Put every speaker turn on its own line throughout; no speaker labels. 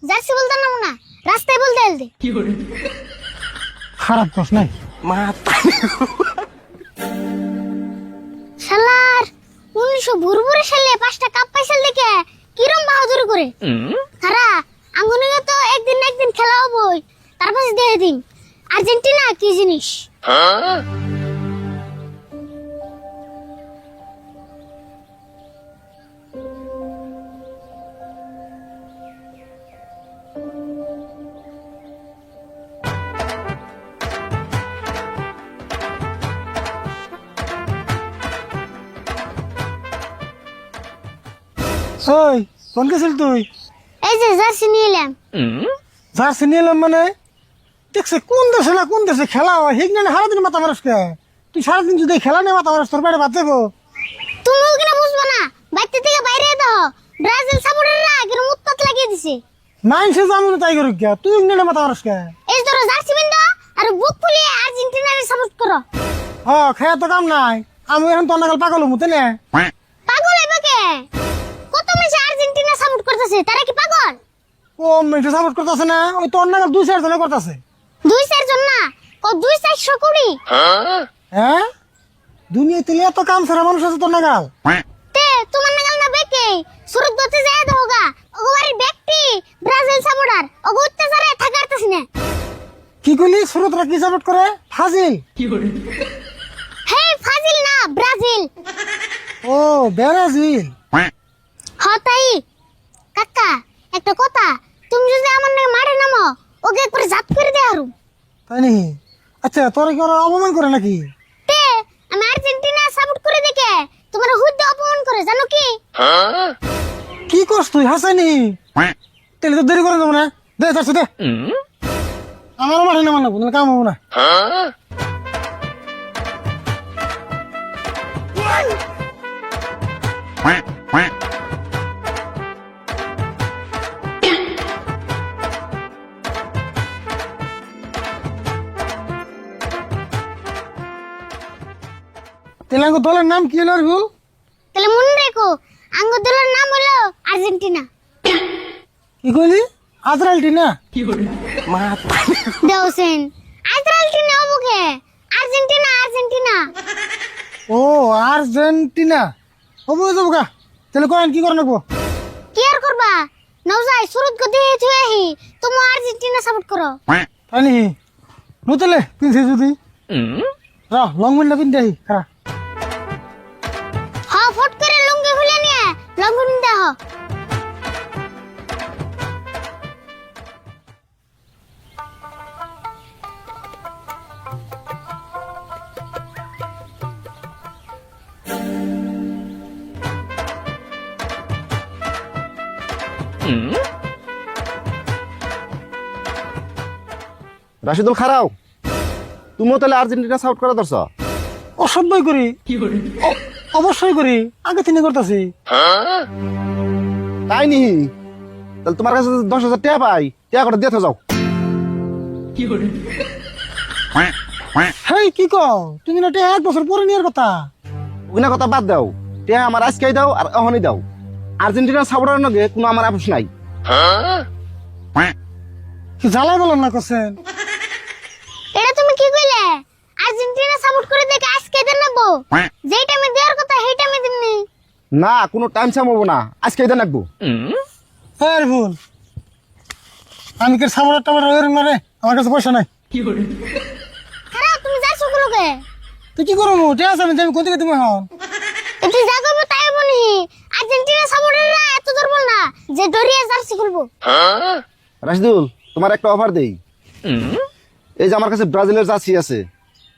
Jersey বলতে নাম না, রাস্তায় বলতে এলদে।
খারাপ কস নাই
শালার 1900 ভুরভুরে সালে 5টা কাপ পাইছিল দেখে কিরম বাহাদুরি করে। খারা আঙ্গুনিকে তো একদিন না একদিন খেলা হবই, তারপর দিয়ে দিন আর্জেন্টিনা কি জিনিস।
ওই কোন গেছিল তুই?
এই যে জার্সি নিয়ে এলাম।
জার্সি নিয়ে এলাম মানে দেখছে কোন দেশে না কোন দেশে খেলা হয় ঠিক না সারাদিন মাথা মারস কে? তুই সারাদিন যদি খেলা নিয়ে মাথা মারস তোর পেটে বাদ যাবো।
তুমিও কিনা বুঝবো না, বাইরে থেকে বাইরে দাও। ব্রাজিল সাপোর্টাররা কিরম উত্তাপ লাগিয়ে দিছে।
নাইনসে যাবো তাই করুক কে? তুই ইংল্যান্ডে মাথা মারস কে?
এই ধরো জার্সি বিন্দা আর বুক ফুলিয়ে আর্জেন্টিনার সাপোর্ট করো।
খেয়ে তো কাম নাই, আমি এখন তোর নাগাল পাগল হমু তাই না?
পাগল এবাকে কত মানুষ আর্জেন্টিনা সাপোর্ট করতেছে, তারা কি পাগল?
ও মেয়েটা সাপোর্ট করতেছে না, ওই তোর নাগাল 2-4 জনে করতেছে।
2-4 জন না, ও 200-400 কোটি।
হ্যাঁ দুনিয়া তুলে এত কাম সারা মানুষ আছে তোর নাগাল।
তে তোমার নাগাল না বেকে সুরত দতে যায় দোগা ওগোবারি ব্যক্তি ব্রাজিল সাপোর্টার ওগো অত্যাচারে থাকারতেছ না।
কি কইলি সুরতরা কি সাপোর্ট করে? ফাজিল।
হে ফাজিল না, ব্রাজিল।
ও ব্রাজিল।
হতাই কাকা একটা কথা, তুমি যদি আমার নামে মারে নামো ওকে একবার জাত করে দে আরু।
তাই নাকি? আচ্ছা তোরা কি ওরা অপমান করে নাকি?
তে আমি আর্জেন্টিনা সাপোর্ট করে দেখে তোমার হুদ্দে অপমান করে জানো কি?
কি করছ তুই হাসানি? তাহলে তো দেরি করে যাবো না, দে যাচ্ছি দে। আমারও মাঠে নামান লাগবো, কাম হবো না। তেলাঙ্গ দলের নাম কি হলো ভুল?
তাহলে মনে রেখো আঙ্গ দলের নাম হলো আর্জেন্টিনা।
কি কইলি? আজরাইলটিনা?
দেওসেন আর্জেন্টিনা ওকে আর্জেন্টিনা আর্জেন্টিনা।
ও আর্জেন্টিনা হবো যাবো গা। তাহলে কয়েন কি করে নেবো?
কি আর করবা নওজাই সুরত গদি থুয়েহি তুমি আর্জেন্টিনা সাপোর্ট করো।
তাই নাকি? নতলে পিনছে যদি লং মিন্ডা পিন দেহি খারা।
হ ফট করে লুঙ্গি খুলে নিয়ে লঙ্গন দেহ।
রাশিদুল খারাও, তুমিও তাহলে আর্জেন্টিনা সাপোর্ট করা দরছ?
অসভ্যই করি। অবশ্যই করি, আগে তিনি করতেছি।
তাই নি? তাহলে তোমার কাছে 10,000 টাকা পাই, টাকা করে দিয়ে যাও।
হেই কি কও? তুমি না এটা 1 বছর পরে নিয়ে কথা।
ওইনা কথা বাদ দাও, টাকা আমার আজকেই দাও আর এখনই দাও। আর্জেন্টিনা সাপোর্টার নগে কোনো আমার আপোষ নাই।
কি জ্বালাই বলেন না করছেন?
এটা তুমি কি কইলে? আর্জেন্টিনা সাপোর্ট করে দেখে আজকে দেন নাবো, যেই টাইমে দেওয়ার কথা সেই টাইমে দিননি।
না, কোনো টাইম সামবো না, আজকেই দেন রাখবো।
হ্যাঁ ভুল, আমি কি সামরা টামরা ওরম না রে, আমার কাছে পয়সা নাই।
খারাপ তুমি যাচ্ছ গুলোকে,
তুই কি করবো? ঠিক আছে আমি কোন থেকে তুমি হন
তুই যা করবো তাই বলি। আর্জেন্টিনা সাপোর্টাররা এত দুর্বল না যে ডরিয়ে জার্সি খুলবো।
রাশিদুল, তোমার একটা অফার দেই। এই যে আমার কাছে ব্রাজিলের জার্সি আছে,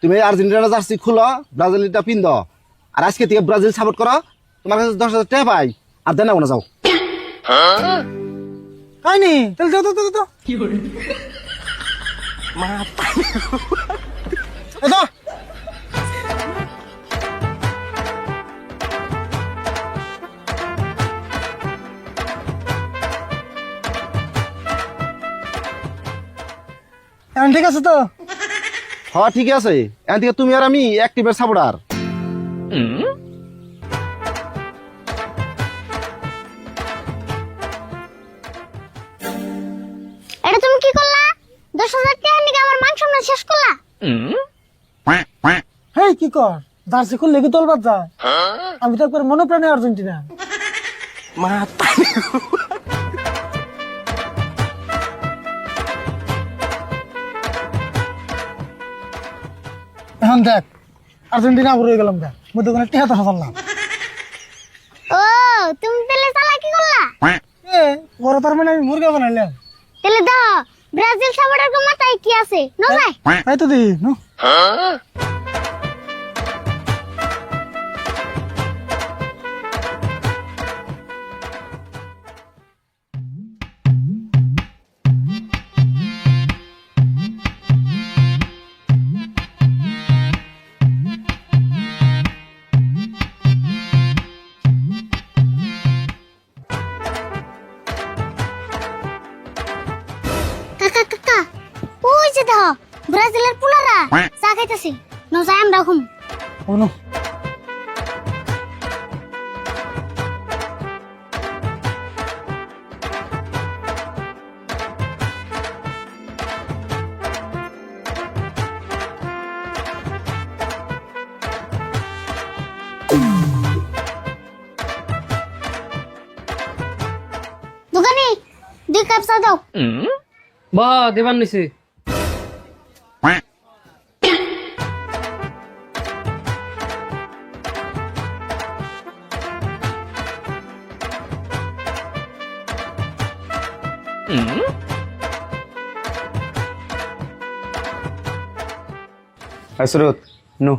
তুমি এই আর্জেন্টিনার জার্সি খুলো, ব্রাজিলটা পিন দাও, আর আজকে থেকে ব্রাজিল সাপোর্ট করো। তোমার কাছে 10,000 টাকা পাই, আর দেন না যাও।
তাই নি? তাহলে দাও দাও দাও। এ দাও। এখন ঠিক আছে তো?
হ্যাঁ ঠিক আছে, এখান থেকে তুমি আর আমি এক টিমের সাপোর্টার।
এটা তুমি কি করলা? 10,000 টাকা নিয়ে আমার মাংস না শেষ করলা?
হেই কি কর, জার্সি খুললে কি তোলবার যায়? আমি তো একবার মনে প্রাণে আর্জেন্টিনা। এখন দেখ আর্জেন্টিনা ঘুরে গেলাম গা, মধ্যে কোনো টেহাতে হাসাল্লাম।
ও তুমি তাহলে চালাকি করলা?
বড় তার মানে আমি মুরগা বানাইলাম।
তাহলে দাও ব্রাজিল সাপোর্টার মাথায় কি আছে না যায়?
তাই তো দি নো।
কাকা কাকা ওই যে দাও ব্রাজিলের পুলারা চা খাইতেছে না যায় আমরা ঘুম।
ও নো।
দোকানে 2 কাপ চা দাও।
বা দিবান নিছি।
সুরত নু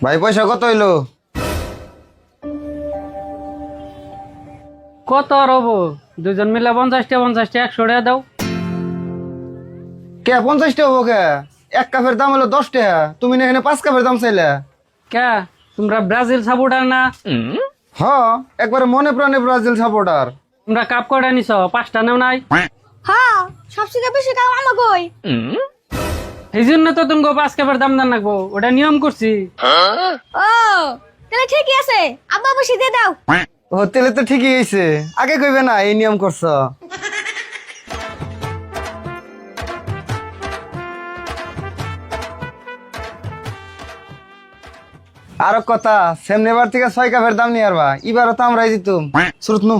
ভাই পয়সা কত হইলো?
কত আর হবো? দুজন মিলে 50টা 100 টাকা দাও।
কে 50 হবো কে? 1 কাপের দাম হলো 10 টাকা, তুমি না এখানে 5 কাপের দাম চাইলে।
কে তোমরা ব্রাজিল সাপোর্টার না?
হ একবারে মনে প্রাণে ব্রাজিল সাপোর্টার।
তোমরা কাপ কয়টা নিছ? 5টা নাও নাই?
হ্যাঁ সবচেয়ে বেশি কাপ আমাগোই।
এই জন্য তো তুমি 5 কাপের দাম দান রাখবো, ওটা নিয়ম করছি।
ও তাহলে ঠিকই আছে, আব্বা বসে দিয়ে দাও।
ও তেলে তো ঠিকই হয়েছে, আগে কইবে না এই নিয়ম করছ। আরো কথা সেম নেবার থেকে 6 কাপের দাম নিয়ে আরবা, এবারও তো আমরাই জিতুম। সুরত নু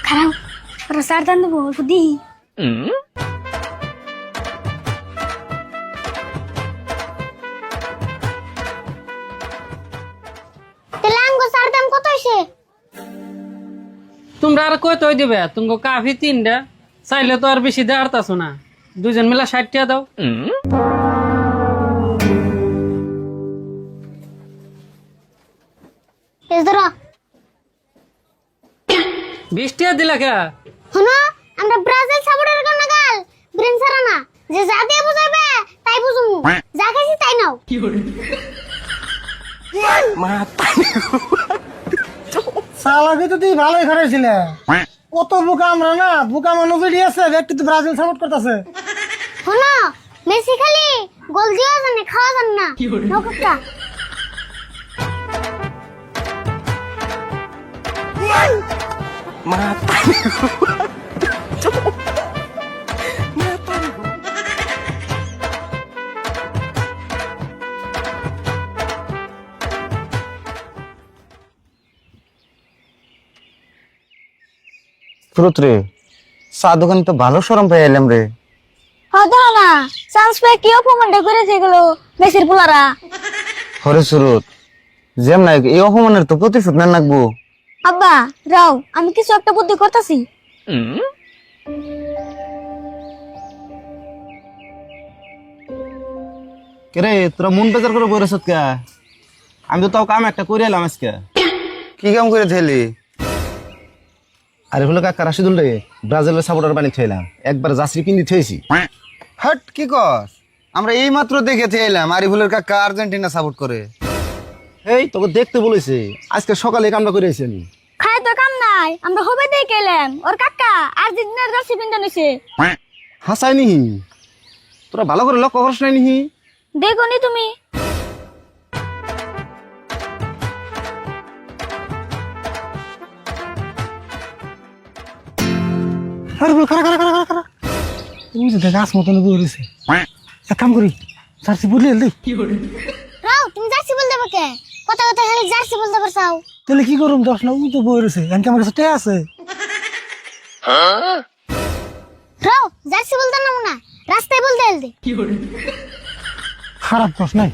খারাপ ওরা সার দান দেবো বুদ্ধি। তাহলে আঙ্গো সার দাম কত হইছে?
তোমরা আর কত দিবে? তুমি কাফি 3টা, চাইলে তো আর বেশি দেওয়ার তাছো না। দুজন মিলে 60 টাকা দাও।
এস ধরো
20 টাকা দিলা কে?
শুনো আমরা ব্রাজিল সাপোর্টার কোন গাল ব্রেন সারা না, যে যা দিয়ে বুঝাবে তাই বুঝুমু, যা খাইছি তাই নাও।
সালাকে তো তুই ভালোই খারাইছিলে। কত বোকা আমরা না, বোকা মানুষ আছে ব্যক্তি তো ব্রাজিল সাপোর্ট করতেছে।
শুনো মেসি খালি গোল দিও জানে, খাওয়া জানে না। নকটা
সুরত রে, চা দোকানে তো ভালো সরম পাই এলাম রে।
হদা না চান্স পে কি অপমানটা করেছে এগুলো মেসির পুলারা।
হরে সুরত, যেম নাই এই অপমানের তো প্রতিশোধ না লাগবো।
আব্বা রাও আমি কিছু একটা বুদ্ধি করতেছি।
রে তোরা মন বেজার করে বইরেছ কে? আমি তো তাও কাম একটা করে এলাম আজকে।
কি কাম করে থেলি?
আরে হলো কাকা রাশিদুল রে, ব্রাজিলের সাপোর্টার বানিয়ে থইলাম, একবার জাসরি পিন্দি থইছি।
হট কি কস? আমরা এই মাত্র দেখে এলাম আরিফুলের কাকা আর্জেন্টিনা সাপোর্ট করে।
এই তোকে দেখতে বলেছে, আজকে সকালে এই কামটা করে আইছি আমি।
খাই তো কাম নাই, আমরা হবে দিয়ে গেলাম ওর কাকা আর্জেন্টিনার জার্সি পিনতে নিছে।
হাসাই নিহি, তোরা ভালো করে লক্ষ্য করছ নাই নিহি?
দেখো নি তুমি
আরে বল খারা খারা খারা খারা খারা তুমি তো গাছ মতন বই রয়েছে এক কাম করি জার্সি বদলে দেই
রাও তুমি জার্সি বলতে পারকে কথা কথা খালি জার্সি বলতে পারছাও
তাহলে কি করুম দশ না উই তো বই রয়েছে এমন আমার কাছে টে আছে
রাও জার্সি বলতে না না রাস্তায় বলতে এলদে
খারাপ কস নাই